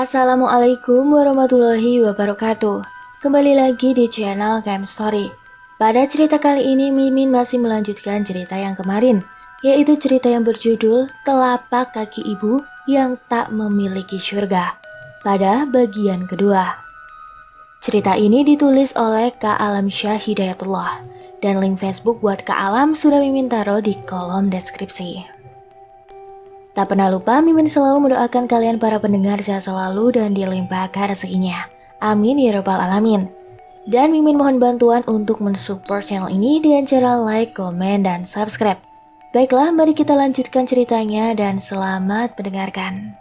Assalamualaikum warahmatullahi wabarakatuh. Kembali lagi di channel Game Story. Pada cerita kali ini Mimin masih melanjutkan cerita yang kemarin, yaitu cerita yang berjudul Telapak Kaki Ibu yang Tak Memiliki Surga. Pada bagian kedua. Cerita ini ditulis oleh Kak Alam Syah Hidayatullah, dan link Facebook buat Kak Alam sudah Mimin taruh di kolom deskripsi. Tak pernah lupa, Mimin selalu mendoakan kalian para pendengar sehat selalu dan dilimpahkan rezekinya. Amin ya rabbal alamin. Dan Mimin mohon bantuan untuk mensupport channel ini dengan cara like, komen, dan subscribe. Baiklah, mari kita lanjutkan ceritanya dan selamat mendengarkan.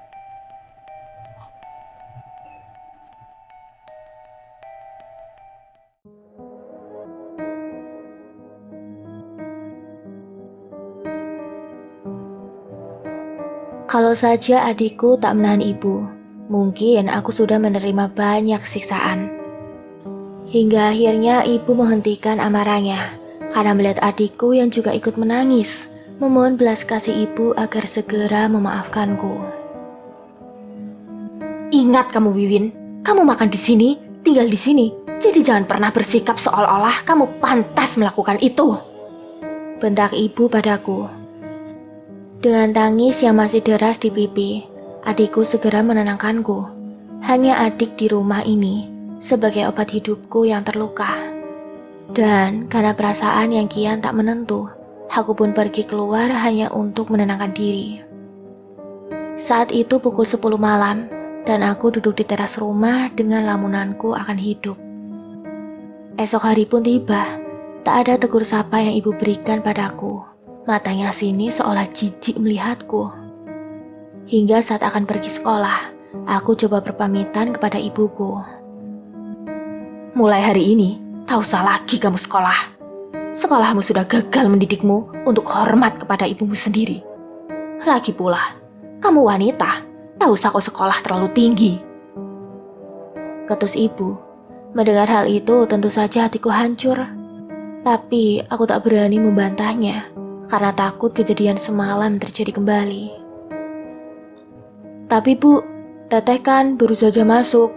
Kalau saja adikku tak menahan ibu, mungkin aku sudah menerima banyak siksaan. Hingga akhirnya ibu menghentikan amarahnya karena melihat adikku yang juga ikut menangis, memohon belas kasih ibu agar segera memaafkanku. Ingat kamu Wiwin, kamu makan di sini, tinggal di sini, jadi jangan pernah bersikap seolah-olah kamu pantas melakukan itu, bentak ibu padaku. Dengan tangis yang masih deras di pipi, adikku segera menenangkanku. Hanya adik di rumah ini sebagai obat hidupku yang terluka. Dan karena perasaan yang kian tak menentu, aku pun pergi keluar hanya untuk menenangkan diri. Saat itu pukul 10 malam, dan aku duduk di teras rumah dengan lamunanku akan hidup. Esok hari pun tiba, tak ada tegur sapa yang ibu berikan padaku. Matanya sini seolah jijik melihatku. Hingga saat akan pergi sekolah, aku coba berpamitan kepada ibuku. Mulai hari ini, tak usah lagi kamu sekolah. Sekolahmu sudah gagal mendidikmu untuk hormat kepada ibumu sendiri. Lagi pula, kamu wanita, tak usah kau sekolah terlalu tinggi, ketus ibu. Mendengar hal itu tentu saja hatiku hancur. Tapi aku tak berani membantahnya karena takut kejadian semalam terjadi kembali. Tapi bu, teteh kan baru saja masuk.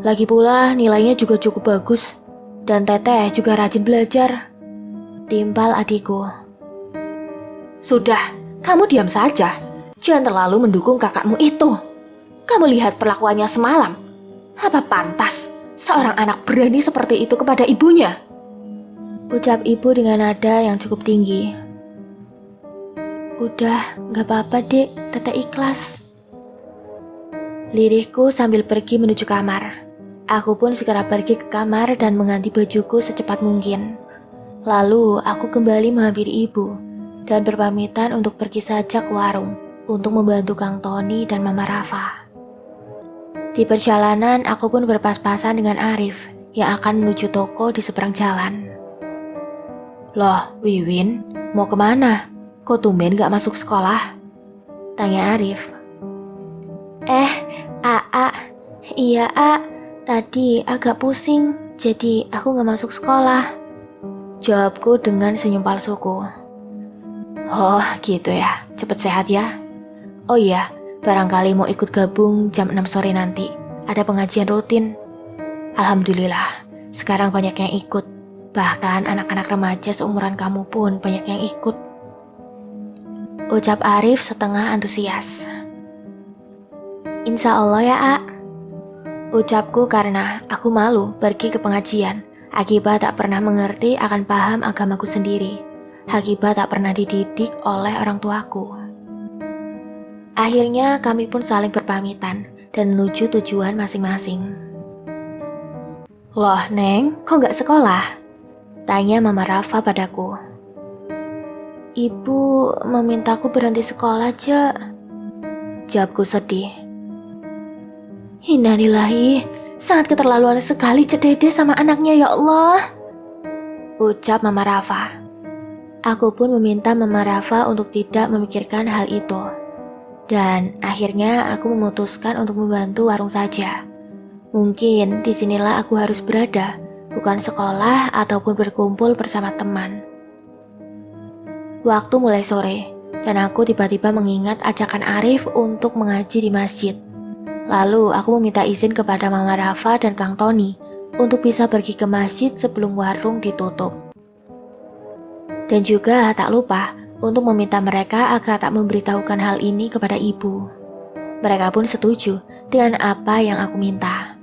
Lagi pula nilainya juga cukup bagus. Dan teteh juga rajin belajar, timpal adikku. Sudah, kamu diam saja. Jangan terlalu mendukung kakakmu itu. Kamu lihat perlakuannya semalam. Apa pantas seorang anak berani seperti itu kepada ibunya? Ucap ibu dengan nada yang cukup tinggi. Udah, gak apa-apa dek, teteh ikhlas, lirihku sambil pergi menuju kamar. Aku pun segera pergi ke kamar dan mengganti bajuku secepat mungkin. Lalu aku kembali menghampiri ibu dan berpamitan untuk pergi saja ke warung untuk membantu Kang Tony dan Mama Rafa. Di perjalanan aku pun berpas-pasan dengan Arif yang akan menuju toko di seberang jalan. Loh, Wiwin, mau kemana? Kok tumben gak masuk sekolah? Tanya Arif. Iya tadi agak pusing, jadi aku gak masuk sekolah, jawabku dengan senyum palsuku. Oh gitu ya, cepet sehat ya. Oh iya, barangkali mau ikut gabung jam 6 sore nanti, ada pengajian rutin. Alhamdulillah, sekarang banyak yang ikut, bahkan anak-anak remaja seumuran kamu pun banyak yang ikut, ucap Arif setengah antusias. Insya Allah ya A, ucapku karena aku malu pergi ke pengajian akibat tak pernah mengerti akan paham agamaku sendiri, akibat tak pernah dididik oleh orang tuaku. Akhirnya kami pun saling berpamitan dan menuju tujuan masing-masing. Loh Neng, kok gak sekolah? Tanya Mama Rafa padaku. Ibu memintaku berhenti sekolah aja, jawabku sedih. Innalillahi, sangat keterlaluan sekali Cedede sama anaknya ya Allah, ucap Mama Rafa. Aku pun meminta Mama Rafa untuk tidak memikirkan hal itu. Dan akhirnya aku memutuskan untuk membantu warung saja. Mungkin disinilah aku harus berada, bukan sekolah ataupun berkumpul bersama teman. Waktu mulai sore, dan aku tiba-tiba mengingat ajakan Arif untuk mengaji di masjid. Lalu aku meminta izin kepada Mama Rafa dan Kang Tony untuk bisa pergi ke masjid sebelum warung ditutup. Dan juga tak lupa untuk meminta mereka agar tak memberitahukan hal ini kepada ibu. Mereka pun setuju dengan apa yang aku minta.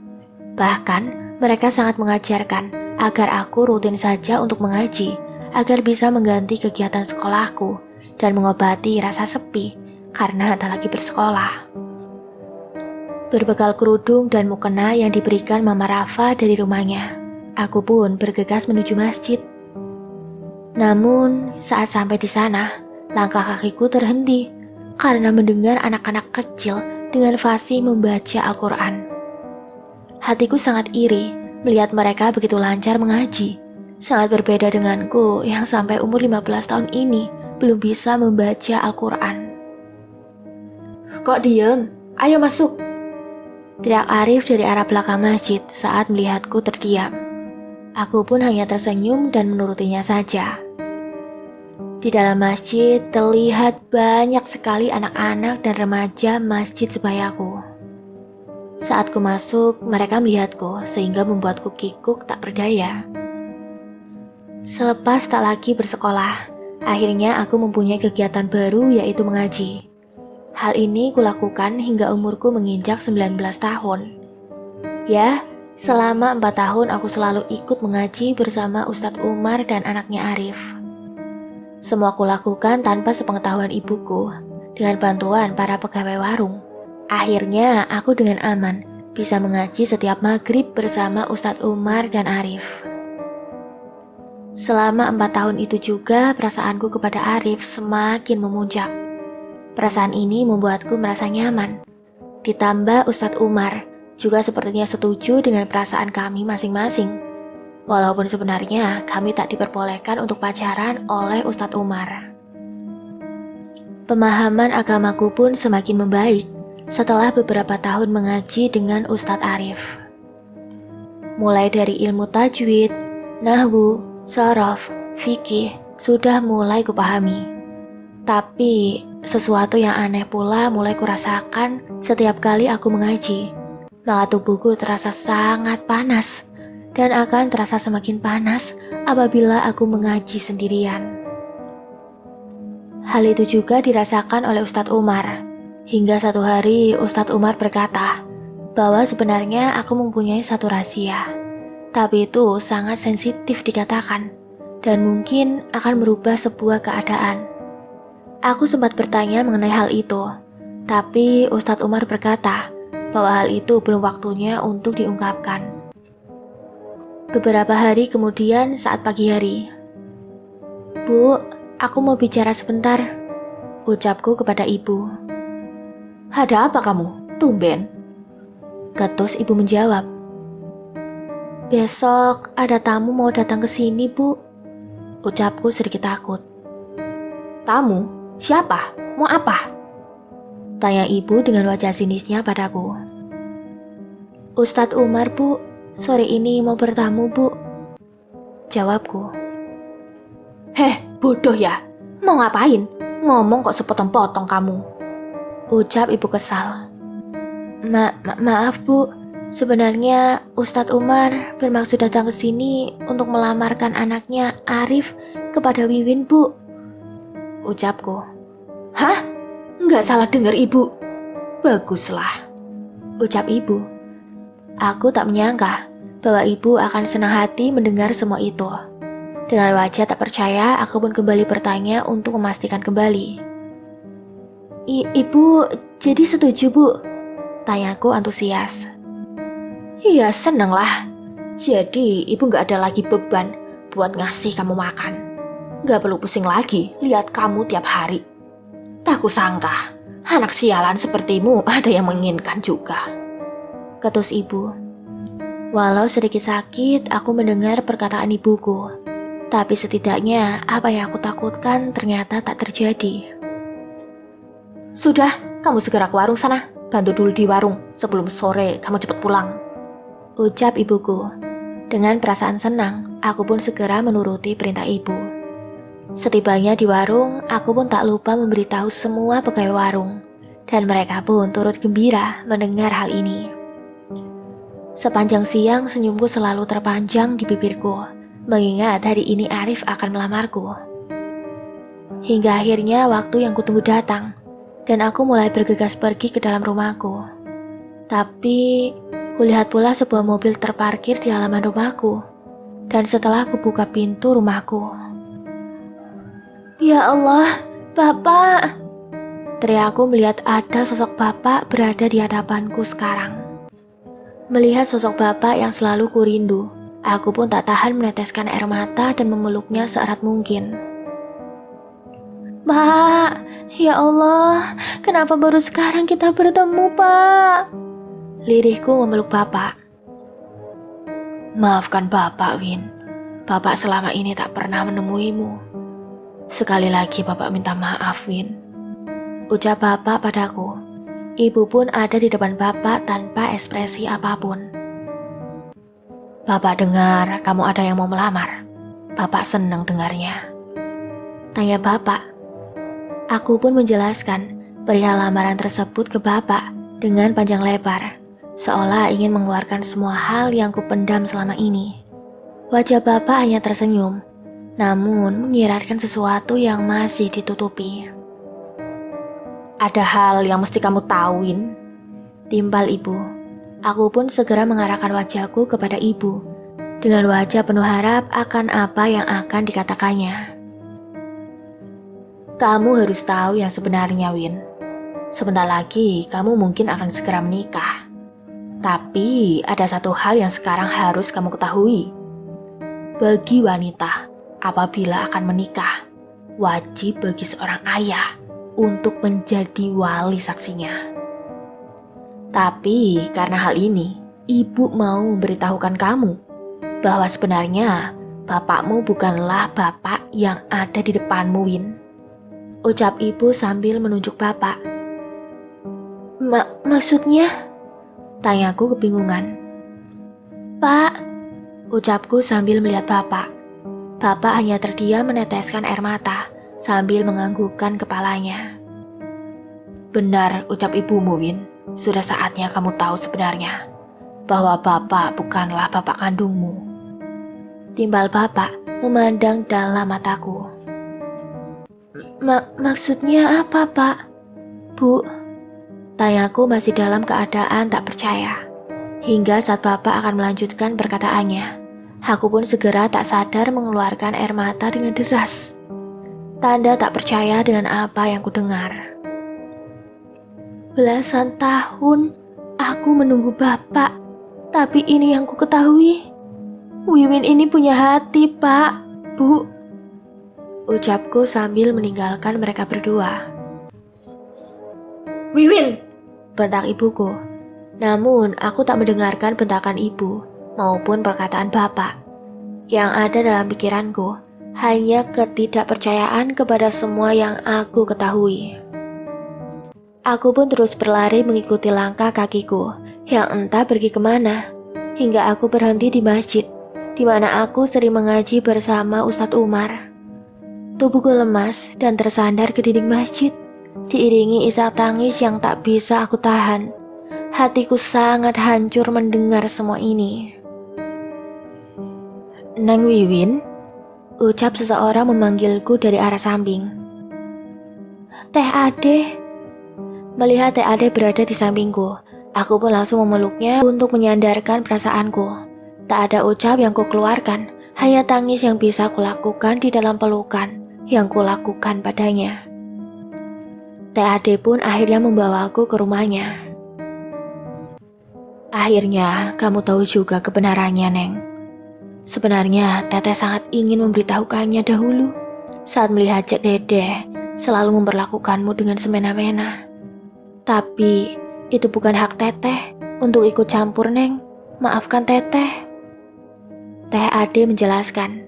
Bahkan mereka sangat mengajarkan agar aku rutin saja untuk mengaji, agar bisa mengganti kegiatan sekolahku dan mengobati rasa sepi karena tak lagi bersekolah. Berbekal kerudung dan mukena yang diberikan Mama Rafa dari rumahnya, aku pun bergegas menuju masjid. Namun saat sampai di sana, langkah kakiku terhenti karena mendengar anak-anak kecil dengan fasih membaca Al-Quran. Hatiku sangat iri melihat mereka begitu lancar mengaji, sangat berbeda denganku yang sampai umur 15 tahun ini belum bisa membaca Al-Quran. "Kok diem? Ayo masuk!" teriak Arif dari arah belakang masjid saat melihatku terdiam. Aku pun hanya tersenyum dan menurutinya saja. Di dalam masjid terlihat banyak sekali anak-anak dan remaja masjid sebayaku. Saat ku masuk, mereka melihatku sehingga membuatku kikuk tak berdaya. Selepas tak lagi bersekolah, akhirnya aku mempunyai kegiatan baru yaitu mengaji. Hal ini kulakukan hingga umurku menginjak 19 tahun. Ya, selama 4 tahun aku selalu ikut mengaji bersama Ustadz Umar dan anaknya Arif. Semua kulakukan tanpa sepengetahuan ibuku, dengan bantuan para pegawai warung. Akhirnya aku dengan aman bisa mengaji setiap maghrib bersama Ustadz Umar dan Arif. Selama 4 tahun itu juga perasaanku kepada Arif semakin memuncak. Perasaan ini membuatku merasa nyaman. Ditambah Ustadz Umar juga sepertinya setuju dengan perasaan kami masing-masing. Walaupun sebenarnya kami tak diperbolehkan untuk pacaran oleh Ustadz Umar. Pemahaman agamaku pun semakin membaik setelah beberapa tahun mengaji dengan Ustadz Arif. Mulai dari ilmu tajwid, nahwu, shorof, fikih sudah mulai kupahami. Tapi sesuatu yang aneh pula mulai kurasakan setiap kali aku mengaji. Maka tubuhku terasa sangat panas dan akan terasa semakin panas apabila aku mengaji sendirian. Hal itu juga dirasakan oleh Ustadz Umar. Hingga satu hari Ustadz Umar berkata bahwa sebenarnya aku mempunyai satu rahasia. Tapi itu sangat sensitif dikatakan dan mungkin akan merubah sebuah keadaan. Aku sempat bertanya mengenai hal itu, tapi Ustadz Umar berkata bahwa hal itu belum waktunya untuk diungkapkan. Beberapa hari kemudian saat pagi hari, "Bu, aku mau bicara sebentar," ucapku kepada ibu. "Ada apa kamu? Tumben," ketus ibu menjawab. "Besok ada tamu mau datang ke sini, Bu," ucapku sedikit takut. "Tamu? Siapa? Mau apa?" tanya ibu dengan wajah sinisnya padaku. "Ustadz Umar, Bu. Sore ini mau bertamu, Bu," jawabku. "Heh, bodoh ya. Mau ngapain? Ngomong kok sepotong-potong kamu," ucap ibu kesal. Maaf, Bu. Sebenarnya Ustadz Umar bermaksud datang ke sini untuk melamarkan anaknya Arif kepada Wiwin, Bu," ucapku. "Hah? Nggak salah dengar ibu? Baguslah," ucap ibu. Aku tak menyangka bahwa ibu akan senang hati mendengar semua itu. Dengan wajah tak percaya, aku pun kembali bertanya untuk memastikan kembali. Ibu jadi setuju, Bu?" tanyaku antusias. "Iya, seneng lah. Jadi ibu nggak ada lagi beban buat ngasih kamu makan. Nggak perlu pusing lagi lihat kamu tiap hari. Tak kusangka, anak sialan sepertimu ada yang menginginkan juga," ketus ibu. Walau sedikit sakit, aku mendengar perkataan ibuku. Tapi setidaknya apa yang aku takutkan ternyata tak terjadi. "Sudah, kamu segera ke warung sana. Bantu dulu di warung sebelum sore kamu cepat pulang," ucap ibuku. Dengan perasaan senang, aku pun segera menuruti perintah ibu. Setibanya di warung, aku pun tak lupa memberitahu semua pegawai warung dan mereka pun turut gembira mendengar hal ini. Sepanjang siang senyumku selalu terpanjang di bibirku, mengingat hari ini Arif akan melamarku. Hingga akhirnya waktu yang kutunggu datang, dan aku mulai bergegas pergi ke dalam rumahku. Tapi, kulihat pula sebuah mobil terparkir di halaman rumahku, dan setelah aku buka pintu rumahku. Ya Allah, Bapak! Teriakku melihat ada sosok Bapak berada di hadapanku sekarang. Melihat sosok Bapak yang selalu kurindu, aku pun tak tahan meneteskan air mata dan memeluknya seerat mungkin. Pak, ya Allah, kenapa baru sekarang kita bertemu, Pak? Lirihku memeluk Bapak. Maafkan Bapak, Win. Bapak selama ini tak pernah menemuimu. Sekali lagi Bapak minta maaf, Win. Ucap Bapak padaku. Ibu pun ada di depan Bapak tanpa ekspresi apapun. Bapak dengar kamu ada yang mau melamar. Bapak senang dengarnya. Tanya Bapak. Aku pun menjelaskan perihal lamaran tersebut ke Bapak dengan panjang lebar, seolah ingin mengeluarkan semua hal yang kupendam selama ini. Wajah Bapak hanya tersenyum, namun mengiyaratkan sesuatu yang masih ditutupi. Ada hal yang mesti kamu tahuin, timpal ibu. Aku pun segera mengarahkan wajahku kepada ibu, dengan wajah penuh harap akan apa yang akan dikatakannya. Kamu harus tahu yang sebenarnya, Win. Sebentar lagi kamu mungkin akan segera menikah. Tapi ada satu hal yang sekarang harus kamu ketahui. Bagi wanita, apabila akan menikah, wajib bagi seorang ayah untuk menjadi wali saksinya. Tapi karena hal ini, ibu mau memberitahukan kamu bahwa sebenarnya bapakmu bukanlah bapak yang ada di depanmu, Win. Ucap ibu sambil menunjuk Bapak. Maksudnya? Tanyaku kebingungan. Pak, ucapku sambil melihat Bapak. Bapak hanya terdiam meneteskan air mata sambil menganggukkan kepalanya. Benar ucap ibumu, Win. Sudah saatnya kamu tahu sebenarnya bahwa Bapak bukanlah bapak kandungmu. Timbal Bapak memandang dalam mataku. Maksudnya apa, Pak? Bu? Tanyaku masih dalam keadaan tak percaya. Hingga saat Bapak akan melanjutkan perkataannya, aku pun segera tak sadar mengeluarkan air mata dengan deras. Tanda tak percaya dengan apa yang kudengar. Belasan tahun aku menunggu Bapak, tapi ini yang ku ketahui. Wiwin ini punya hati, Pak, Bu. Ucapku sambil meninggalkan mereka berdua. Wiwin! Bentak ibuku. Namun aku tak mendengarkan bentakan ibu maupun perkataan Bapak. Yang ada dalam pikiranku hanya ketidakpercayaan kepada semua yang aku ketahui. Aku pun terus berlari mengikuti langkah kakiku yang entah pergi kemana, hingga aku berhenti di masjid, di mana aku sering mengaji bersama Ustadz Umar. Tubuhku lemas dan tersandar ke dinding masjid, diiringi isak tangis yang tak bisa aku tahan. Hatiku sangat hancur mendengar semua ini. Neng Wiwin, ucap seseorang memanggilku dari arah samping. Teh Ade. Melihat Teh Ade berada di sampingku, aku pun langsung memeluknya untuk menyandarkan perasaanku. Tak ada ucap yang kukeluarkan, hanya tangis yang bisa kulakukan di dalam pelukan yang kulakukan padanya. Teh Ade pun akhirnya membawaku ke rumahnya. Akhirnya kamu tahu juga kebenarannya, Neng. Sebenarnya Teteh sangat ingin memberitahukannya dahulu saat melihat Cek Dede selalu memperlakukanmu dengan semena-mena. Tapi itu bukan hak Teteh untuk ikut campur, Neng. Maafkan Teteh. Teh Ade menjelaskan.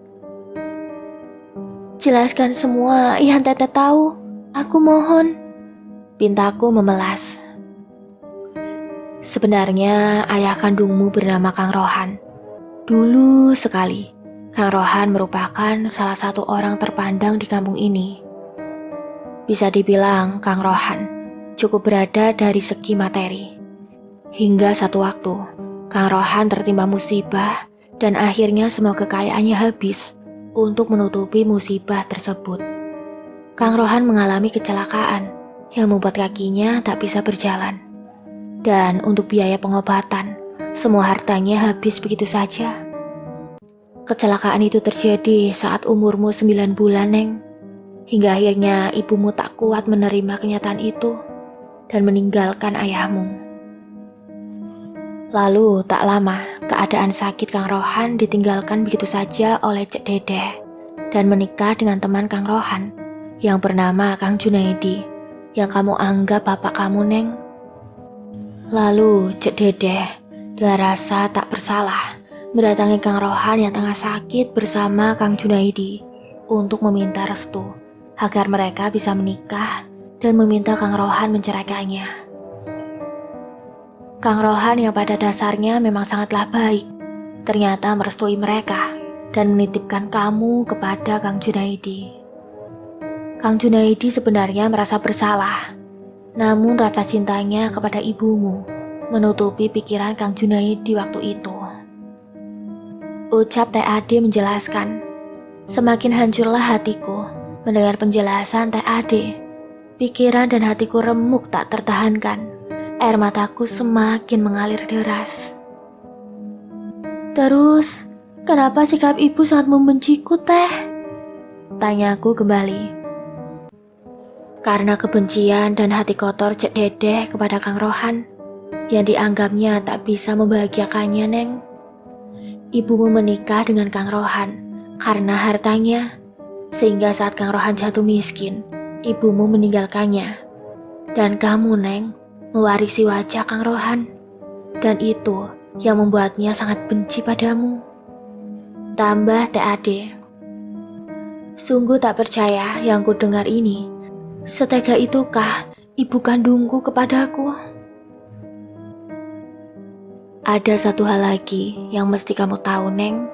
Jelaskan semua yang Teteh tahu. Aku mohon. Pintaku memelas. Sebenarnya ayah kandungmu bernama Kang Rohan. Dulu sekali, Kang Rohan merupakan salah satu orang terpandang di kampung ini. Bisa dibilang Kang Rohan cukup berada dari segi materi. Hingga satu waktu, Kang Rohan tertimpa musibah dan akhirnya semua kekayaannya habis untuk menutupi musibah tersebut. Kang Rohan mengalami kecelakaan yang membuat kakinya tak bisa berjalan. Dan untuk biaya pengobatan, semua hartanya habis begitu saja. Kecelakaan itu terjadi saat umurmu 9 bulan, Neng. Hingga akhirnya ibumu tak kuat menerima kenyataan itu dan meninggalkan ayahmu. Lalu tak lama, keadaan sakit Kang Rohan ditinggalkan begitu saja oleh Cek Dedeh dan menikah dengan teman Kang Rohan yang bernama Kang Junaidi, yang kamu anggap bapak kamu, Neng. Lalu Cek Dedeh dengan rasa tak bersalah mendatangi Kang Rohan yang tengah sakit bersama Kang Junaidi untuk meminta restu agar mereka bisa menikah dan meminta Kang Rohan menceraikannya. Kang Rohan yang pada dasarnya memang sangatlah baik, ternyata merestui mereka dan menitipkan kamu kepada Kang Junaidi. Kang Junaidi sebenarnya merasa bersalah, namun rasa cintanya kepada ibumu menutupi pikiran Kang Junaidi waktu itu. Ucap Teh Ade menjelaskan, semakin hancurlah hatiku mendengar penjelasan Teh Ade. Pikiran dan hatiku remuk tak tertahankan. Air mataku semakin mengalir deras. Terus, kenapa sikap ibu sangat membenciku, Teh? Tanyaku kembali. Karena kebencian dan hati kotor Cek Dedeh kepada Kang Rohan yang dianggapnya tak bisa membahagiakannya, Neng. Ibumu menikah dengan Kang Rohan karena hartanya, sehingga saat Kang Rohan jatuh miskin, ibumu meninggalkannya. Dan kamu, Neng, mewarisi wajah Kang Rohan. Dan itu yang membuatnya sangat benci padamu. Tambah Teh Ade. Sungguh tak percaya yang ku dengar ini. Setega itukah ibu kandungku kepadaku? Ada satu hal lagi yang mesti kamu tahu, Neng.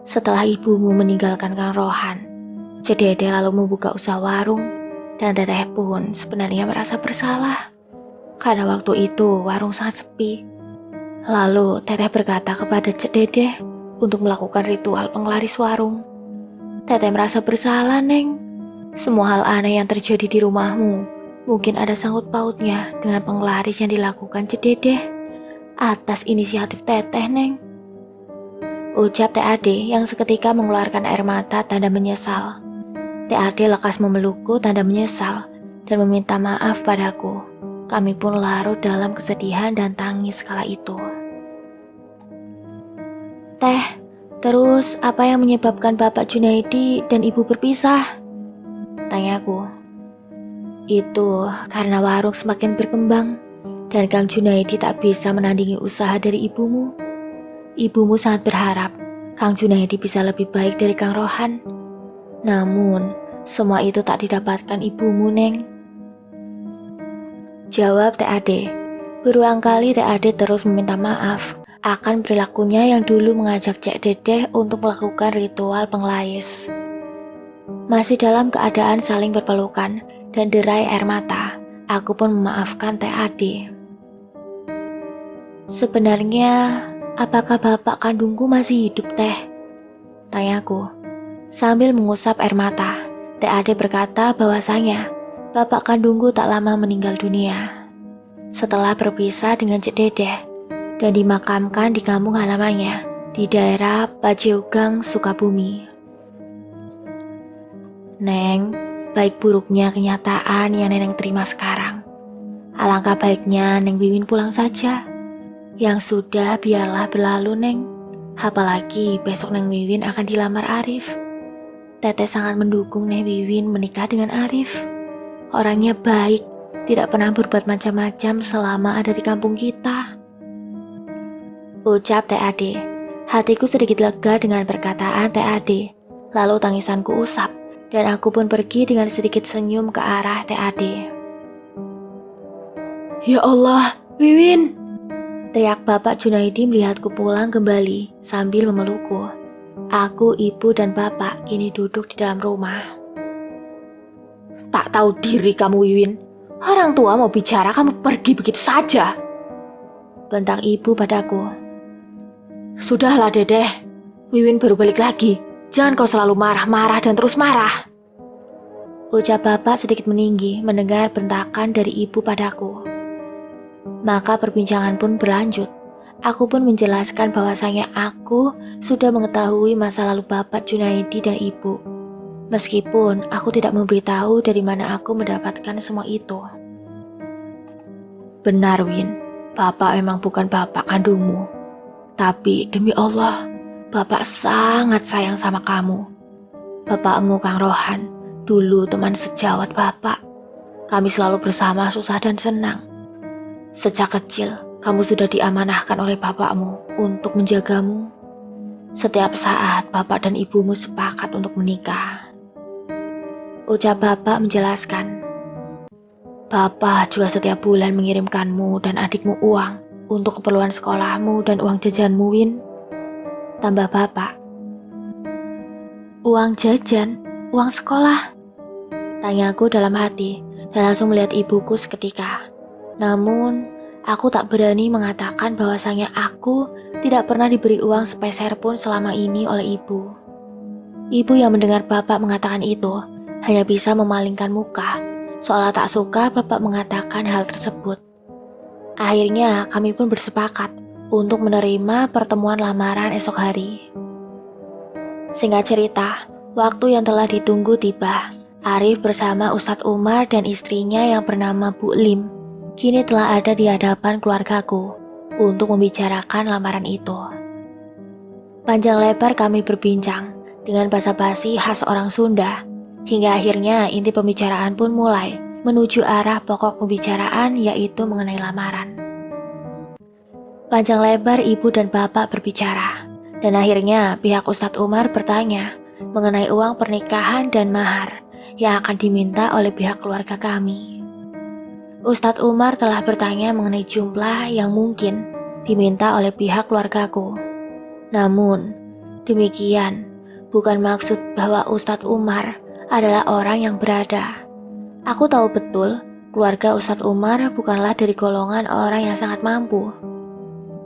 Setelah ibumu meninggalkan Kang Rohan, Cek Dedeh lalu membuka usaha warung, dan Teteh pun sebenarnya merasa bersalah karena waktu itu warung sangat sepi. Lalu Teteh berkata kepada Cek Dedeh untuk melakukan ritual penglaris warung. Teteh merasa bersalah, Neng. Semua hal aneh yang terjadi di rumahmu mungkin ada sangkut pautnya dengan penglaris yang dilakukan Cek Dedeh atas inisiatif Teteh, Neng. Ucap Teh Ade yang seketika mengeluarkan air mata tanda menyesal. Teh Ade lekas memelukku tanda menyesal dan meminta maaf padaku. Kami pun larut dalam kesedihan dan tangis kala itu. Teh, terus apa yang menyebabkan Bapak Junaidi dan Ibu berpisah? Tanyaku. Itu karena warung semakin berkembang dan Kang Junaidi tak bisa menandingi usaha dari ibumu. Ibumu sangat berharap Kang Junaidi bisa lebih baik dari Kang Rohan. Namun, semua itu tak didapatkan ibumu, Neng. Jawab Teh Ade. Berulang kali Teh Ade terus meminta maaf akan perilakunya yang dulu mengajak Cek Dedeh untuk melakukan ritual penglaris. Masih dalam keadaan saling berpelukan dan derai air mata, aku pun memaafkan Teh Ade. Sebenarnya, apakah bapak kandungku masih hidup, Teh? Tanyaku. Sambil mengusap air mata, Teh Ade berkata bahwasanya bapak kandungku tak lama meninggal dunia setelah berpisah dengan Cek Dedeh dan dimakamkan di kampung halamannya di daerah Pajeugang, Sukabumi. Neng, baik buruknya kenyataan yang Neneng terima sekarang. Alangkah baiknya Neng Wiwin pulang saja. Yang sudah biarlah berlalu, Neng. Apalagi besok Neng Wiwin akan dilamar Arif. Teteh sangat mendukung Neng Wiwin menikah dengan Arif. Orangnya baik, tidak pernah berbuat macam-macam selama ada di kampung kita. Ucap Teh Ade. Hatiku sedikit lega dengan perkataan Teh Ade. Lalu tangisanku usap, dan aku pun pergi dengan sedikit senyum ke arah Teh Ade. Ya Allah, Wiwin! Teriak Bapak Junaidi melihatku pulang kembali sambil memelukku. Aku, ibu, dan bapak kini duduk di dalam rumah. Tak tahu diri kamu, Wiwin. Orang tua mau bicara, kamu pergi begitu saja. Bentak ibu padaku. Sudahlah Dedeh, Wiwin baru balik lagi. Jangan kau selalu marah-marah dan terus marah. Ucap bapak sedikit meninggi mendengar bentakan dari ibu padaku. Maka perbincangan pun berlanjut. Aku pun menjelaskan bahwasanya aku sudah mengetahui masa lalu bapak Junaidi dan ibu. Meskipun aku tidak memberitahu dari mana aku mendapatkan semua itu. Benar Win, bapak memang bukan bapak kandungmu. Tapi demi Allah, bapak sangat sayang sama kamu. Bapakmu Kang Rohan, dulu teman sejawat bapak. Kami selalu bersama susah dan senang. Sejak kecil, kamu sudah diamanahkan oleh bapakmu untuk menjagamu. Setiap saat bapak dan ibumu sepakat untuk menikah. Ucap bapak menjelaskan. Bapak juga setiap bulan mengirimkanmu dan adikmu uang untuk keperluan sekolahmu dan uang jajanmu, Win. Tambah bapak. Uang jajan? Uang sekolah? Tanyaku dalam hati dan langsung melihat ibuku seketika. Namun, aku tak berani mengatakan bahwasanya aku tidak pernah diberi uang sepeser pun selama ini oleh ibu. Ibu yang mendengar bapak mengatakan itu hanya bisa memalingkan muka, seolah tak suka bapak mengatakan hal tersebut. Akhirnya kami pun bersepakat untuk menerima pertemuan lamaran esok hari. Singkat cerita, waktu yang telah ditunggu tiba. Arif bersama Ustadz Umar dan istrinya yang bernama Bu Lim kini telah ada di hadapan keluargaku untuk membicarakan lamaran itu. Panjang lebar kami berbincang dengan basa-basi khas orang Sunda, hingga akhirnya inti pembicaraan pun mulai menuju arah pokok pembicaraan, yaitu mengenai lamaran. Panjang lebar ibu dan bapak berbicara, dan akhirnya pihak Ustadz Umar bertanya mengenai uang pernikahan dan mahar yang akan diminta oleh pihak keluarga kami. Ustadz Umar telah bertanya mengenai jumlah yang mungkin diminta oleh pihak keluargaku. Namun, demikian bukan maksud bahwa Ustadz Umar adalah orang yang berada. Aku tahu betul keluarga Ustadz Umar bukanlah dari golongan orang yang sangat mampu.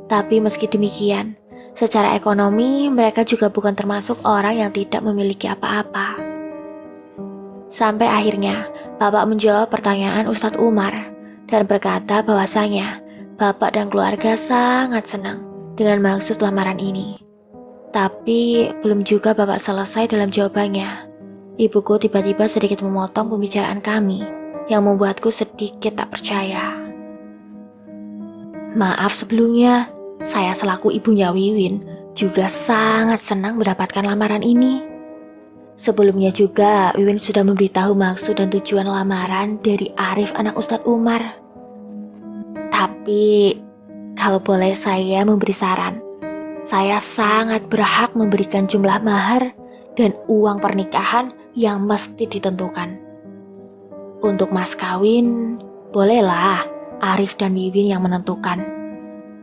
Tapi meski demikian, secara ekonomi mereka juga bukan termasuk orang yang tidak memiliki apa-apa. Sampai akhirnya bapak menjawab pertanyaan Ustadz Umar dan berkata bahwasanya bapak dan keluarga sangat senang dengan maksud lamaran ini. Tapi belum juga bapak selesai dalam jawabannya. Ibuku tiba-tiba sedikit memotong pembicaraan kami yang membuatku sedikit tak percaya. Maaf sebelumnya, saya selaku ibunya Wiwin juga sangat senang mendapatkan lamaran ini. Sebelumnya juga Wiwin sudah memberitahu maksud dan tujuan lamaran dari Arif anak Ustadz Umar. Tapi kalau boleh saya memberi saran, saya sangat berhak memberikan jumlah mahar dan uang pernikahan yang mesti ditentukan. Untuk mas kawin, bolehlah Arif dan Wiwin yang menentukan.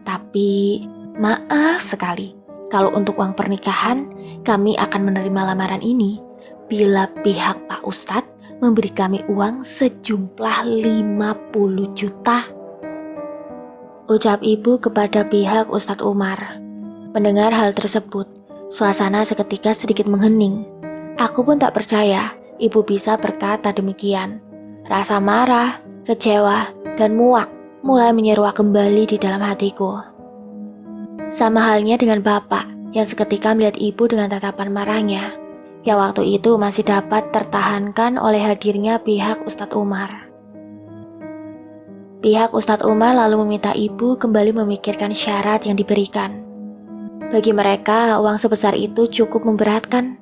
Tapi maaf sekali, kalau untuk uang pernikahan, kami akan menerima lamaran ini bila pihak Pak Ustadz memberi kami uang sejumlah 50 juta. Ucap ibu kepada pihak Ustadz Umar. Mendengar hal tersebut, suasana seketika sedikit menghening. Aku pun tak percaya ibu bisa berkata demikian. Rasa marah, kecewa, dan muak mulai menyeruak kembali di dalam hatiku. Sama halnya dengan bapak yang seketika melihat ibu dengan tatapan marahnya, yang waktu itu masih dapat tertahankan oleh hadirnya pihak Ustadz Umar. Pihak Ustadz Umar lalu meminta ibu kembali memikirkan syarat yang diberikan. Bagi mereka, uang sebesar itu cukup memberatkan.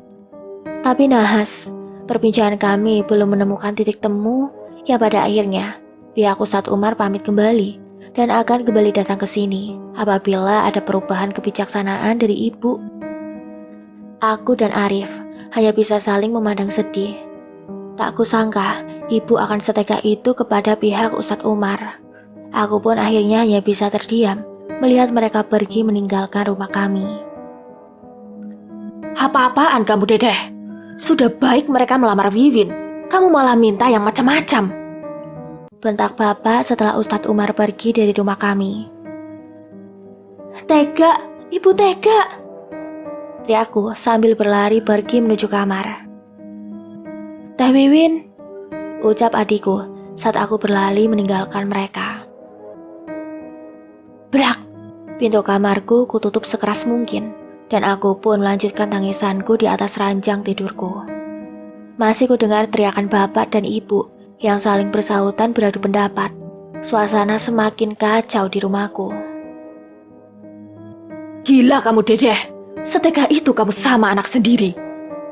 Tapi nahas, perbincangan kami belum menemukan titik temu yang pada akhirnya pihak Ustadz Umar pamit kembali dan akan kembali datang ke sini apabila ada perubahan kebijaksanaan dari ibu. Aku dan Arif hanya bisa saling memandang sedih. Tak kusangka ibu akan setega itu kepada pihak Ustadz Umar. Aku pun akhirnya hanya bisa terdiam melihat mereka pergi meninggalkan rumah kami. Apa-apaan kamu, Dedeh? Sudah baik mereka melamar Wiwin, kamu malah minta yang macam-macam. bentak bapak setelah Ustadz Umar pergi dari rumah kami. "Tega, ibu tega!" teriakku sambil berlari pergi menuju kamar. "Teh Wiwin," ucap adikku saat aku berlari meninggalkan mereka. Brak! Pintu kamarku kututup sekeras mungkin, dan aku pun melanjutkan tangisanku di atas ranjang tidurku. Masih kudengar teriakan bapak dan ibu yang saling bersahutan beradu pendapat. Suasana semakin kacau di rumahku. "Gila kamu, Dedeh. Setega itu kamu sama anak sendiri.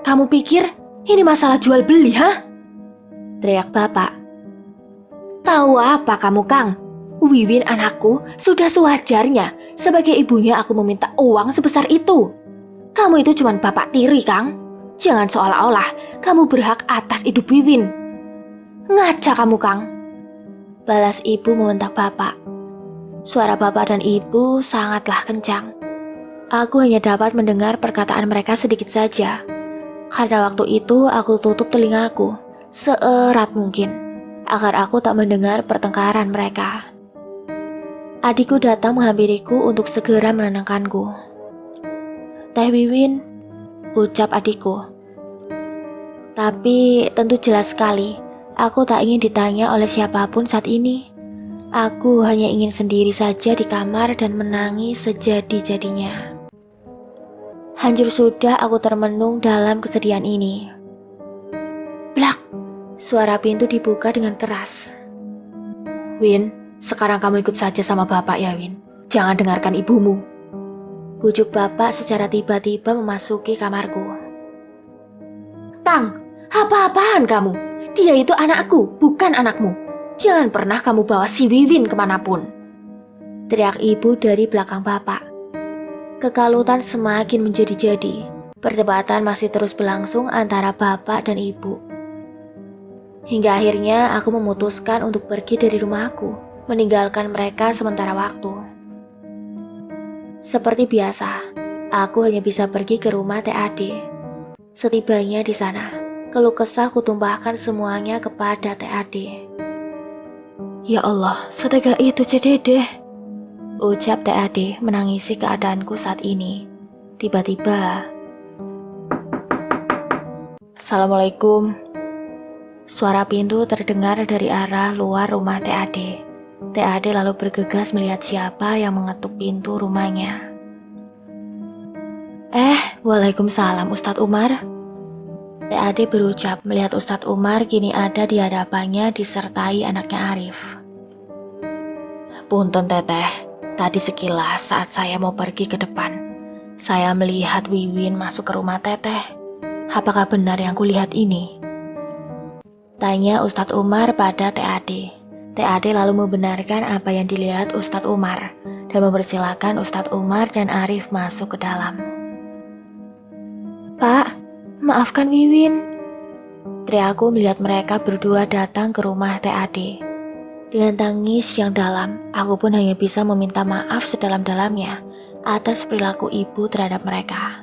Kamu pikir ini masalah jual beli, ha?" teriak bapak. "Tahu apa kamu, Kang? Wiwin anakku sudah sewajarnya. Sebagai ibunya aku meminta uang sebesar itu. Kamu itu cuma bapak tiri, Kang. Jangan seolah-olah kamu berhak atas hidup Wiwin. Ngaca kamu, Kang," balas ibu membentak bapak. Suara bapak dan ibu sangatlah kencang. Aku hanya dapat mendengar perkataan mereka sedikit saja. Karena waktu itu aku tutup telingaku seerat mungkin agar aku tak mendengar pertengkaran mereka. Adikku datang menghampiriku untuk segera menenangkanku. "Teh Wiwin," ucap adikku. Tapi tentu jelas sekali, aku tak ingin ditanya oleh siapapun saat ini. Aku hanya ingin sendiri saja di kamar dan menangis sejadi-jadinya. Hancur sudah aku termenung dalam kesedihan ini. Blak! Suara pintu dibuka dengan keras. "Win, sekarang kamu ikut saja sama bapak ya, Win. Jangan dengarkan ibumu," bujuk bapak secara tiba-tiba memasuki kamarku. "Kang, apa-apaan kamu? Dia itu anakku, bukan anakmu. Jangan pernah kamu bawa si Wiwin kemanapun," teriak ibu dari belakang bapak. Kekalutan semakin menjadi-jadi. Perdebatan masih terus berlangsung antara bapak dan ibu. Hingga akhirnya aku memutuskan untuk pergi dari rumahku, meninggalkan mereka sementara waktu. Seperti biasa, aku hanya bisa pergi ke rumah TAD. Setibanya di sana, keluh kesah kutumpahkan semuanya kepada TAD. "Ya Allah, setega itu Dedeh," ucap TAD menangisi keadaanku saat ini. Tiba-tiba, "Assalamualaikum." Suara pintu terdengar dari arah luar rumah TAD. TAD lalu bergegas melihat siapa yang mengetuk pintu rumahnya. Waalaikumsalam Ustadz Umar." TAD berucap melihat Ustadz Umar kini ada di hadapannya disertai anaknya Arif. "Punten Teteh, tadi sekilas saat saya mau pergi ke depan, saya melihat Wiwin masuk ke rumah Teteh. Apakah benar yang kulihat ini?" tanya Ustadz Umar pada TAD. TAD lalu membenarkan apa yang dilihat Ustadz Umar dan mempersilahkan Ustadz Umar dan Arif masuk ke dalam. "Pak, maafkan Wiwin," teriakku melihat mereka berdua datang ke rumah TAD. Dengan tangis yang dalam, aku pun hanya bisa meminta maaf sedalam-dalamnya atas perilaku ibu terhadap mereka.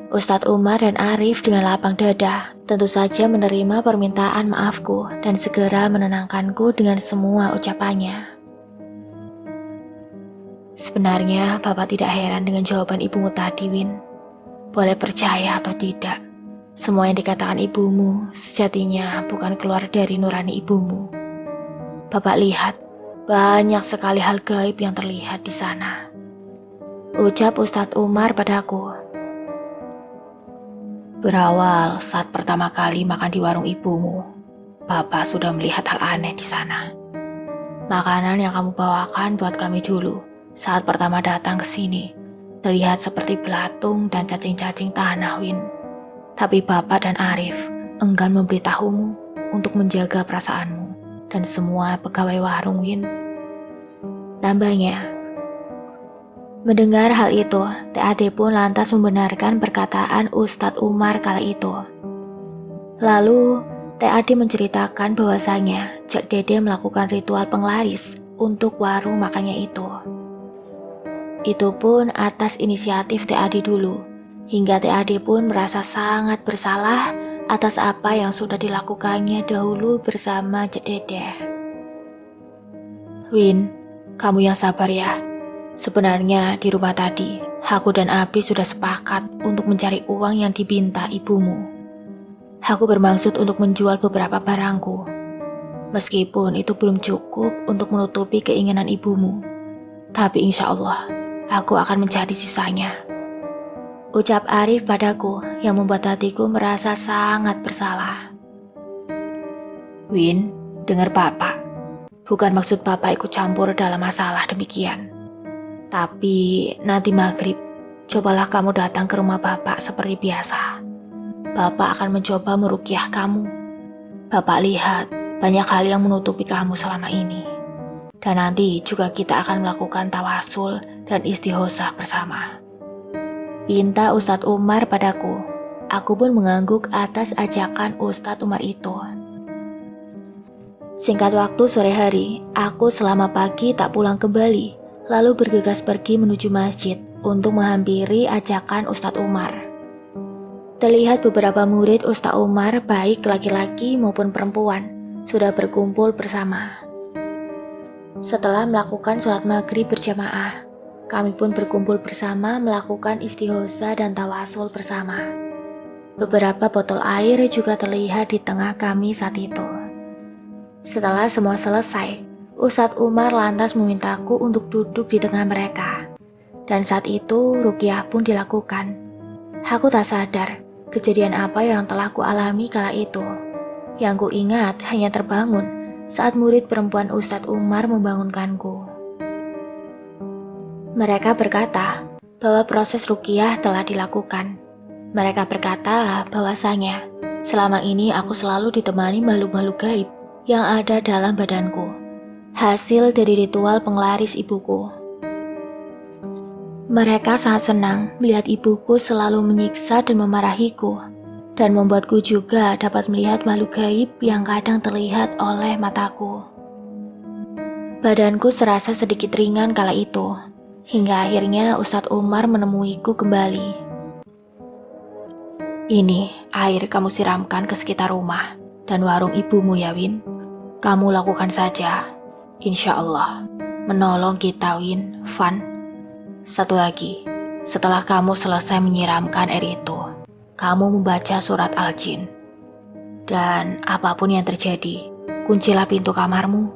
Ustadz Umar dan Arif dengan lapang dada tentu saja menerima permintaan maafku dan segera menenangkanku dengan semua ucapannya. Sebenarnya Bapak tidak heran dengan jawaban ibumu tadi, Win. Boleh percaya atau tidak, semua yang dikatakan ibumu sejatinya bukan keluar dari nurani ibumu. Bapak lihat banyak sekali hal gaib yang terlihat di sana, ucap Ustadz Umar padaku. Berawal saat pertama kali makan di warung ibumu, Bapak sudah melihat hal aneh di sana. Makanan yang kamu bawakan buat kami dulu saat pertama datang ke sini terlihat seperti belatung dan cacing-cacing tanah, Win. Tapi Bapak dan Arif enggan memberitahumu untuk menjaga perasaanmu dan semua pegawai warung, Win, tambahnya. Mendengar hal itu, TAD pun lantas membenarkan perkataan Ustadz Umar kala itu. Lalu, TAD menceritakan bahwasanya Cek Dede melakukan ritual penglaris untuk warung makannya itu. Itu pun atas inisiatif TAD dulu, hingga TAD pun merasa sangat bersalah atas apa yang sudah dilakukannya dahulu bersama Cek Dede. Win, kamu yang sabar ya. Sebenarnya di rumah tadi, aku dan Abi sudah sepakat untuk mencari uang yang diminta ibumu. Aku bermaksud untuk menjual beberapa barangku. Meskipun itu belum cukup untuk menutupi keinginan ibumu. Tapi insya Allah, aku akan mencari sisanya. Ucap Arif padaku yang membuat hatiku merasa sangat bersalah. Win, dengar Bapak. Bukan maksud Bapak ikut campur dalam masalah demikian. Tapi nanti maghrib, cobalah kamu datang ke rumah Bapak seperti biasa. Bapak akan mencoba meruqyah kamu. Bapak lihat banyak hal yang menutupi kamu selama ini. Dan nanti juga kita akan melakukan tawasul dan istighosah bersama. Pinta Ustadz Umar padaku. Aku pun mengangguk atas ajakan Ustadz Umar itu. Singkat waktu sore hari, aku selama pagi tak pulang kembali, lalu bergegas pergi menuju masjid untuk menghampiri ajakan Ustadz Umar. Terlihat beberapa murid Ustadz Umar, baik laki-laki maupun perempuan, sudah berkumpul bersama. Setelah melakukan sholat maghrib berjamaah, kami pun berkumpul bersama melakukan istighosah dan tawasul bersama. Beberapa botol air juga terlihat di tengah kami saat itu. Setelah semua selesai, Ustadz Umar lantas memintaku untuk duduk di tengah mereka. Dan saat itu ruqyah pun dilakukan. Aku tak sadar kejadian apa yang telah kualami kala itu. Yang ku ingat hanya terbangun saat murid perempuan Ustadz Umar membangunkanku. Mereka berkata bahwa proses ruqyah telah dilakukan. Mereka berkata bahwasanya selama ini aku selalu ditemani makhluk-makhluk gaib yang ada dalam badanku, hasil dari ritual penglaris ibuku. Mereka sangat senang melihat ibuku selalu menyiksa dan memarahiku, dan membuatku juga dapat melihat makhluk gaib yang kadang terlihat oleh mataku. Badanku serasa sedikit ringan kala itu, hingga akhirnya Ustadz Umar menemuiku kembali. Ini air kamu siramkan ke sekitar rumah dan warung ibumu ya Win. Kamu lakukan saja, insya Allah menolong kita Win, Van. Satu lagi, setelah kamu selesai menyiramkan air itu, kamu membaca surat Al-Jin. Dan apapun yang terjadi, kuncilah pintu kamarmu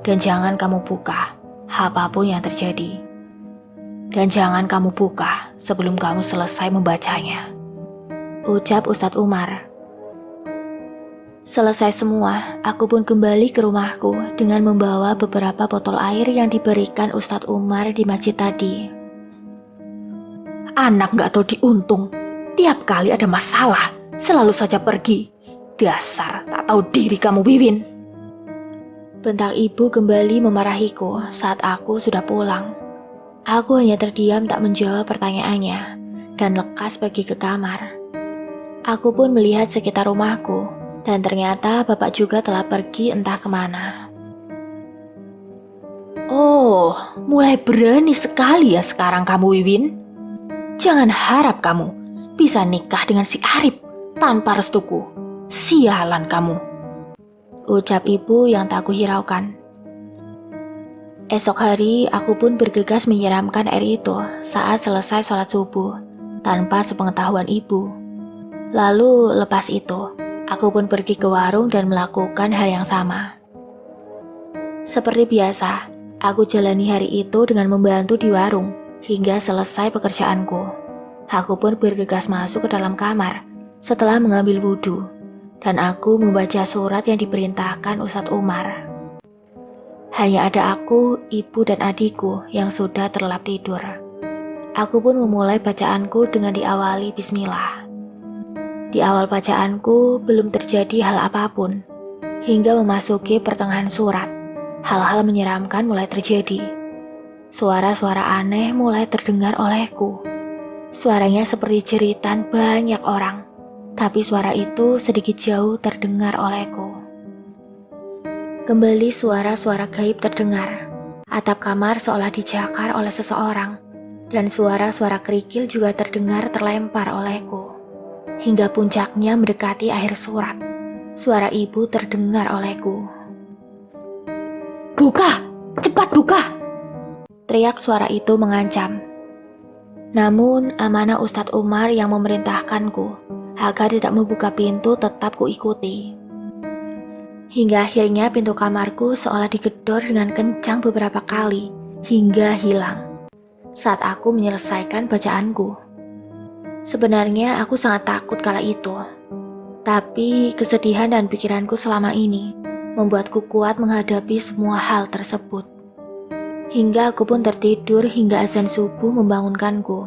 dan jangan kamu buka apapun yang terjadi. Dan jangan kamu buka sebelum kamu selesai membacanya. Ucap Ustadz Umar. Selesai semua, aku pun kembali ke rumahku dengan membawa beberapa botol air yang diberikan Ustadz Umar di masjid tadi. Anak gak tahu diuntung, tiap kali ada masalah, selalu saja pergi. Dasar tak tahu diri kamu Wiwin. Bentak ibu kembali memarahiku saat aku sudah pulang. Aku hanya terdiam tak menjawab pertanyaannya dan lekas pergi ke kamar. Aku pun melihat sekitar rumahku. Dan ternyata bapak juga telah pergi entah kemana. Oh, mulai berani sekali ya sekarang kamu Wiwin. Jangan harap kamu bisa nikah dengan si Arif tanpa restuku. Sialan kamu. Ucap ibu yang tak kuhiraukan. Esok hari aku pun bergegas menyiramkan air itu saat selesai sholat subuh tanpa sepengetahuan ibu. Lalu lepas itu, aku pun pergi ke warung dan melakukan hal yang sama. Seperti biasa, aku jalani hari itu dengan membantu di warung hingga selesai pekerjaanku. Aku pun bergegas masuk ke dalam kamar setelah mengambil wudhu, dan aku membaca surat yang diperintahkan Ustadz Umar. Hanya ada aku, ibu dan adikku yang sudah terlelap tidur. Aku pun memulai bacaanku dengan diawali bismillah. Di awal bacaanku belum terjadi hal apapun. Hingga memasuki pertengahan surat, hal-hal menyeramkan mulai terjadi. Suara-suara aneh mulai terdengar olehku. Suaranya seperti jeritan banyak orang, tapi suara itu sedikit jauh terdengar olehku. Kembali suara-suara gaib terdengar. Atap kamar seolah dijakar oleh seseorang, dan suara-suara kerikil juga terdengar terlempar olehku. Hingga puncaknya mendekati akhir surat, suara ibu terdengar olehku. Buka! cepat buka!" teriak suara itu mengancam. Namun amanah Ustadz Umar yang memerintahkanku agar tidak membuka pintu tetap kuikuti. Hingga akhirnya pintu kamarku seolah digedor dengan kencang beberapa kali hingga hilang saat aku menyelesaikan bacaanku. Sebenarnya aku sangat takut kala itu, tapi kesedihan dan pikiranku selama ini membuatku kuat menghadapi semua hal tersebut. Hingga aku pun tertidur hingga azan subuh membangunkanku.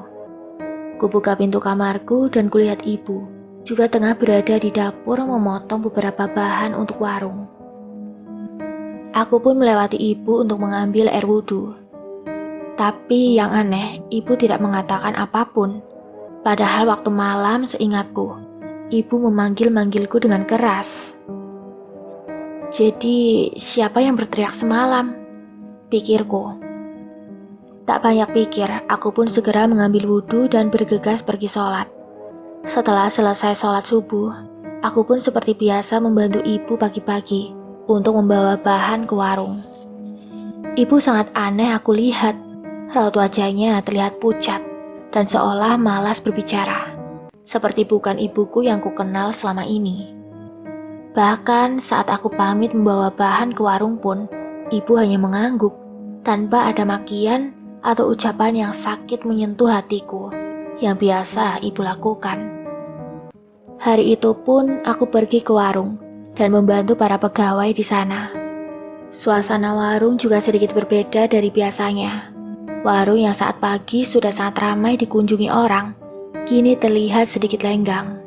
Kubuka pintu kamarku dan kulihat ibu juga tengah berada di dapur memotong beberapa bahan untuk warung. Aku pun melewati ibu untuk mengambil air wudhu. Tapi yang aneh, ibu tidak mengatakan apapun. Padahal waktu malam seingatku, ibu memanggil-manggilku dengan keras. Jadi siapa yang berteriak semalam? Pikirku. Tak banyak pikir, aku pun segera mengambil wudhu dan bergegas pergi sholat. Setelah selesai sholat subuh, aku pun seperti biasa membantu ibu pagi-pagi untuk membawa bahan ke warung. Ibu sangat aneh aku lihat. Raut wajahnya terlihat pucat dan seolah malas berbicara. Seperti bukan ibuku yang kukenal selama ini. Bahkan saat aku pamit membawa bahan ke warung pun, ibu hanya mengangguk tanpa ada makian atau ucapan yang sakit menyentuh hatiku yang biasa ibu lakukan. Hari itu pun aku pergi ke warung dan membantu para pegawai di sana. Suasana warung juga sedikit berbeda dari biasanya. Warung yang saat pagi sudah sangat ramai dikunjungi orang, kini terlihat sedikit lenggang.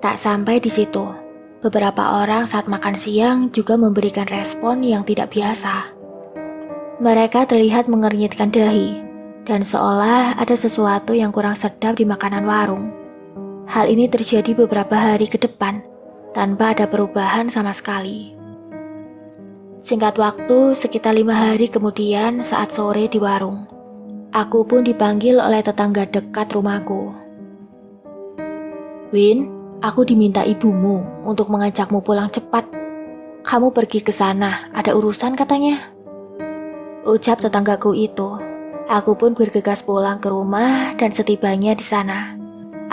Tak sampai di situ, beberapa orang saat makan siang juga memberikan respon yang tidak biasa. Mereka terlihat mengernyitkan dahi, dan seolah ada sesuatu yang kurang sedap di makanan warung. Hal ini terjadi beberapa hari ke depan, tanpa ada perubahan sama sekali. Singkat waktu, sekitar 5 hari kemudian saat sore di warung, aku pun dipanggil oleh tetangga dekat rumahku. "Win, aku diminta ibumu untuk mengajakmu pulang cepat. Kamu pergi ke sana, ada urusan katanya," ucap tetanggaku itu. Aku pun bergegas pulang ke rumah dan setibanya di sana,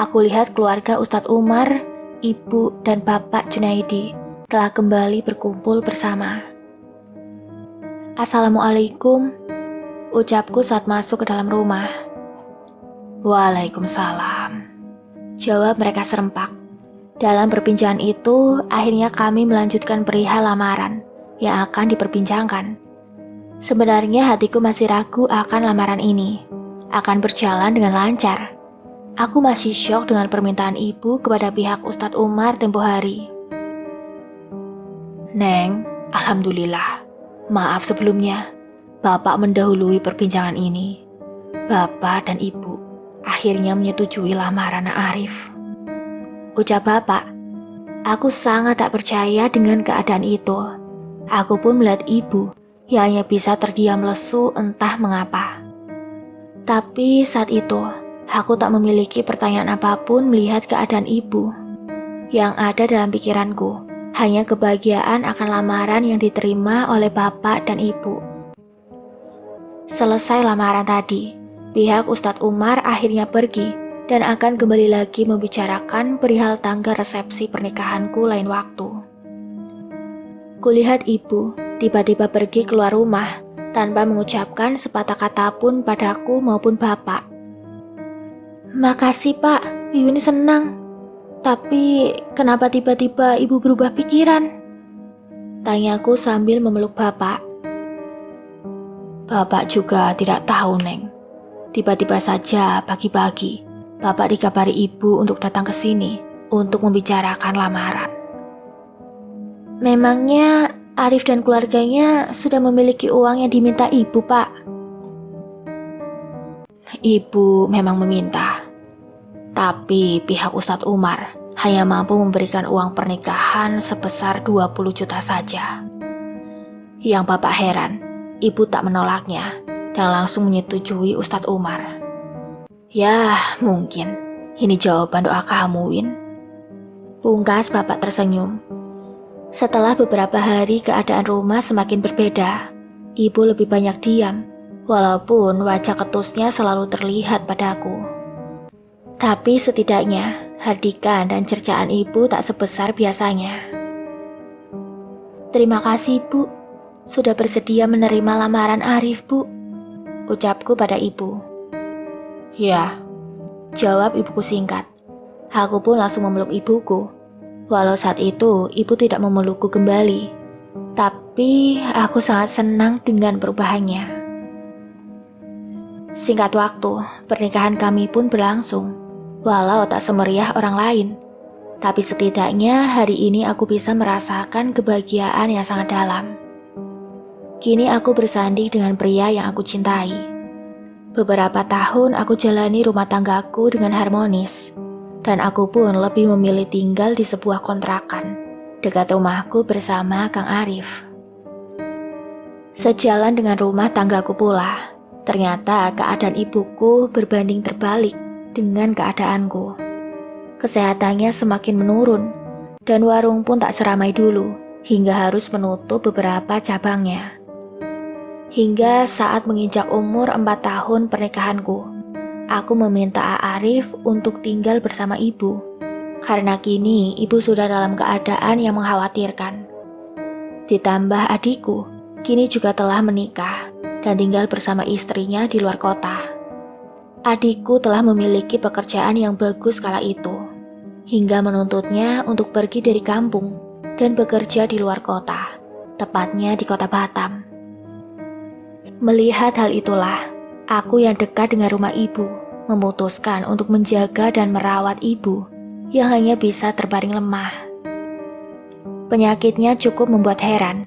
aku lihat keluarga Ustadz Umar, ibu dan bapak Junaidi telah kembali berkumpul bersama. "Assalamualaikum," ucapku saat masuk ke dalam rumah. "Waalaikumsalam," jawab mereka serempak. Dalam perbincangan itu, akhirnya kami melanjutkan perihal lamaran yang akan diperbincangkan. Sebenarnya hatiku masih ragu akan lamaran ini akan berjalan dengan lancar. Aku masih syok dengan permintaan ibu kepada pihak Ustadz Umar tempo hari. "Neng, alhamdulillah. Maaf sebelumnya, Bapak mendahului perbincangan ini. Bapak dan Ibu akhirnya menyetujui lamaran Arif," ucap Bapak. Aku sangat tak percaya dengan keadaan itu. Aku pun melihat Ibu yang hanya bisa terdiam lesu entah mengapa. Tapi saat itu, aku tak memiliki pertanyaan apapun melihat keadaan Ibu. Yang ada dalam pikiranku hanya kebahagiaan akan lamaran yang diterima oleh Bapak dan Ibu. Selesai lamaran tadi, pihak Ustadz Umar akhirnya pergi dan akan kembali lagi membicarakan perihal tanggal resepsi pernikahanku lain waktu. Kulihat Ibu tiba-tiba pergi keluar rumah tanpa mengucapkan sepatah kata pun padaku maupun Bapak. "Makasih Pak, Wiwin senang. Tapi kenapa tiba-tiba Ibu berubah pikiran?" tanyaku sambil memeluk Bapak. "Bapak juga tidak tahu, Neng. Tiba-tiba saja pagi-pagi Bapak dikabari Ibu untuk datang ke sini untuk membicarakan lamaran." "Memangnya Arif dan keluarganya sudah memiliki uang yang diminta Ibu, Pak?" "Ibu memang meminta. Tapi pihak Ustadz Umar hanya mampu memberikan uang pernikahan sebesar 20 juta saja. Yang Bapak heran, Ibu tak menolaknya dan langsung menyetujui Ustadz Umar. Ya, mungkin ini jawaban doa kamu, Win," pungkas Bapak tersenyum. Setelah beberapa hari keadaan rumah semakin berbeda. Ibu lebih banyak diam, walaupun wajah ketusnya selalu terlihat padaku. Tapi setidaknya hardikan dan cercaan ibu tak sebesar biasanya. Terima kasih, Bu. Sudah bersedia menerima lamaran Arif, Bu. Ucapku pada ibu. Ya, jawab ibuku singkat. Aku pun langsung memeluk ibuku. Walau saat itu ibu tidak memelukku kembali. Tapi aku sangat senang dengan perubahannya. Singkat waktu, pernikahan kami pun berlangsung. Walau tak semeriah orang lain. Tapi setidaknya hari ini aku bisa merasakan kebahagiaan yang sangat dalam. Kini aku bersanding dengan pria yang aku cintai. Beberapa tahun aku jalani rumah tanggaku dengan harmonis. Dan aku pun lebih memilih tinggal di sebuah kontrakan dekat rumahku bersama Kang Arif. Sejalan dengan rumah tanggaku pula, ternyata keadaan ibuku berbanding terbalik dengan keadaanku. Kesehatannya semakin menurun, dan warung pun tak seramai dulu, hingga harus menutup beberapa cabangnya. Hingga saat menginjak umur 4 tahun pernikahanku, aku meminta Arif untuk tinggal bersama ibu, karena kini ibu sudah dalam keadaan yang mengkhawatirkan. Ditambah adikku, kini juga telah menikah dan tinggal bersama istrinya di luar kota. Adikku telah memiliki pekerjaan yang bagus kala itu, hingga menuntutnya untuk pergi dari kampung dan bekerja di luar kota, tepatnya di kota Batam. Melihat hal itulah, aku yang dekat dengan rumah ibu memutuskan untuk menjaga dan merawat ibu yang hanya bisa terbaring lemah. Penyakitnya cukup membuat heran.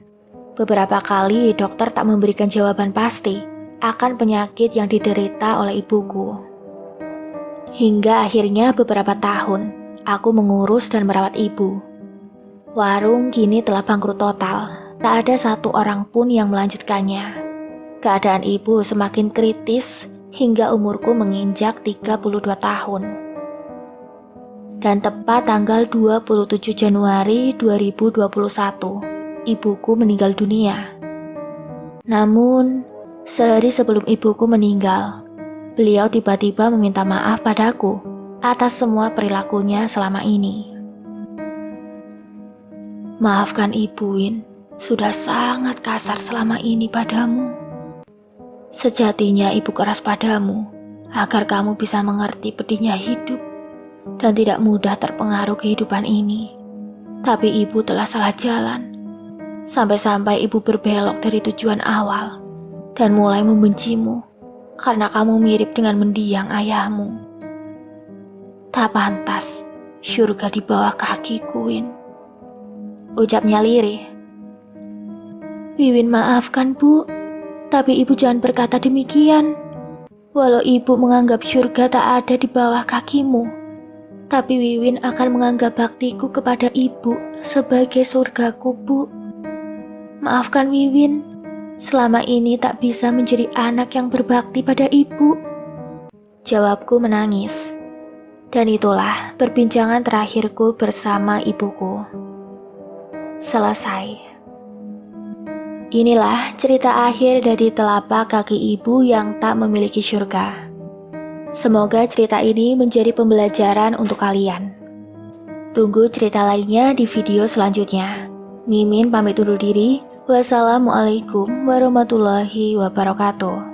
Beberapa kali dokter tak memberikan jawaban pasti akan penyakit yang diderita oleh ibuku. Hingga akhirnya beberapa tahun aku mengurus dan merawat ibu. Warung kini telah bangkrut total, tak ada satu orang pun yang melanjutkannya. Keadaan ibu semakin kritis hingga umurku menginjak 32 tahun. Dan tepat tanggal 27 Januari 2021, ibuku meninggal dunia. Namun, sehari sebelum ibuku meninggal, beliau tiba-tiba meminta maaf padaku atas semua perilakunya selama ini. Maafkan Ibu Win, sudah sangat kasar selama ini padamu. Sejatinya ibu keras padamu, agar kamu bisa mengerti pedihnya hidup dan tidak mudah terpengaruh kehidupan ini. Tapi ibu telah salah jalan, sampai-sampai ibu berbelok dari tujuan awal dan mulai membencimu karena kamu mirip dengan mendiang ayahmu. Tak pantas surga di bawah kakiku, Win. Ucapnya lirih. Wiwin maafkan, Bu. Tapi ibu jangan berkata demikian. Walau ibu menganggap surga tak ada di bawah kakimu, tapi Wiwin akan menganggap baktiku kepada ibu sebagai surgaku, Bu. Maafkan Wiwin, selama ini tak bisa menjadi anak yang berbakti pada ibu. Jawabku menangis. Dan itulah perbincangan terakhirku bersama ibuku. Selesai. Inilah cerita akhir dari telapak kaki ibu yang tak memiliki surga. Semoga cerita ini menjadi pembelajaran untuk kalian. Tunggu cerita lainnya di video selanjutnya. Mimin pamit undur diri. Wassalamualaikum warahmatullahi wabarakatuh.